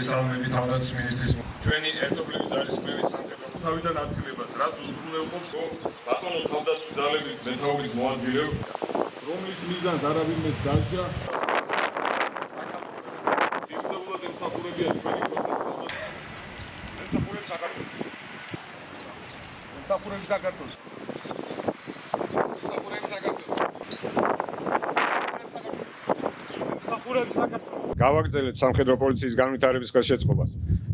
იესალმები თავდაცვის მინისტრის ჩვენი ერთობლივი ძალისხმევით სამხედრო თავიდან აცილებას, რაც უზრუნველყოფს ბატონო თავდაცვის ძალების მეთაურის მოადგილეობ, რომლის მიზანს არავინმეს დაჯდა ფიქსებულად ემსახურებიან ჩვენი ქვეყნის თავდაცვის. ემსახურები საქართველოს. გავაგრძელებთ სამხედრო პოლიციის განვითარების ხელშეწყობას,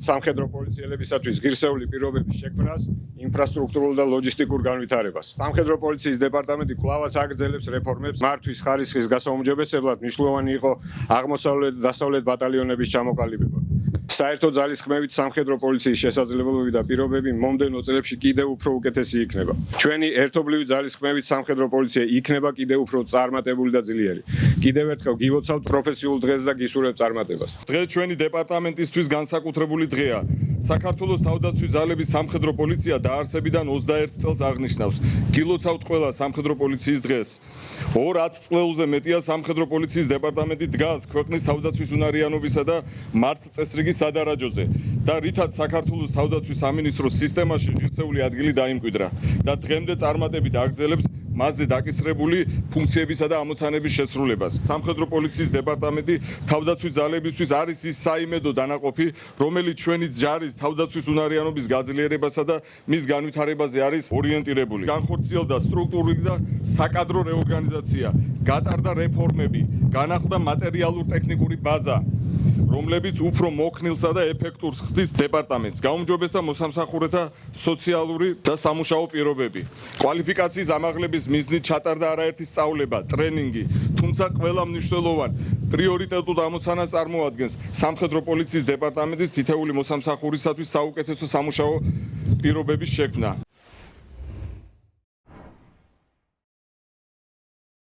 სამხედრო პოლიციელებისათვის ღირსეული პირობების შექმნას, ინფრასტრუქტურულ და ლოჯისტიკურ განვითარებას. სამხედრო პოლიციის დეპარტამენტი კვლავაც აგრძელებს რეფორმებს მართვის ხარისხის გასაუმჯობესებლად მნიშვნელოვანი იყო აღმოსავლეთ და დასავლეთ ბატალიონების ჩამოყალიბება. საერთო ძალისხმევით სამხედრო პოლიციის შესაძლებლობები და პირობები მომდევნო წლებში კიდევ უფრო უკეთესი იქნება. ჩვენი ერთობლივი ძალისხმევით სამხედრო პოლიცია იქნება კიდევ უფრო წარმატებული და ძლიერი. კიდევ ერთხელ გილოცავთ პროფესიულ დღეს და გისურვებთ წარმატებას. დღეს ჩვენი დეპარტამენტისთვის განსაკუთრებული დღეა. საქართველოს თავდაცვის ძალების სამხედრო პოლიცია დაარსებიდან 21 წელს აღნიშნავს. გილოცავთ ყველა სამხედრო პოლიციის დღეს. 2-10 წლზე მეტია სამხედრო პოლიციის დეპარტამენტი დგას ქვეყნის თავდაცვის უნარიანობისა და მართლწესრიგის სადარაჯოზე და რითაც საქართველოს თავდაცვის სამინისტროს სისტემაში ღირსეული ადგილი დაიმკვიდრა და დღემდე წარმატებით აგრძელებს მასზე დაკისრებული ფუნქციებისა და ამოცანების შესრულებას. სამხედრო პოლიციის დეპარტამენტი თავდაცვის ძალებისთვის არის ის საიმედო დანაყოფი, რომელიც ჩვენი ჯარის თავდაცვის უნარიანობის გაძლიერებასა და მის განვითარებაზე არის ორიენტირებული. განხორციელდა სტრუქტურული და საკადრო რეორგანიზაცია, გატარდა რეფორმები, განახლდა მატერიალურ-ტექნიკური ბაზა, რომლებიც უფრო მოქნილსა და ეფექტურს ხდის დეპარტამენტს. გაუმჯობესდა მოსამსახურეთა სოციალური და სამუშაო პირობები. კვალიფიკაციის ამაღლების მიზნით ჩატარდა არაერთი სწავლება, ტრენინგი, თუმცა ყველა მნიშვნელოვან პრიორიტეტულ ამოცანას წარმოადგენს სამხედრო პოლიციის დეპარტამენტის თითეული მოსამსახურისათვის საუკეთესო სამუშაო პირობების შექმნა.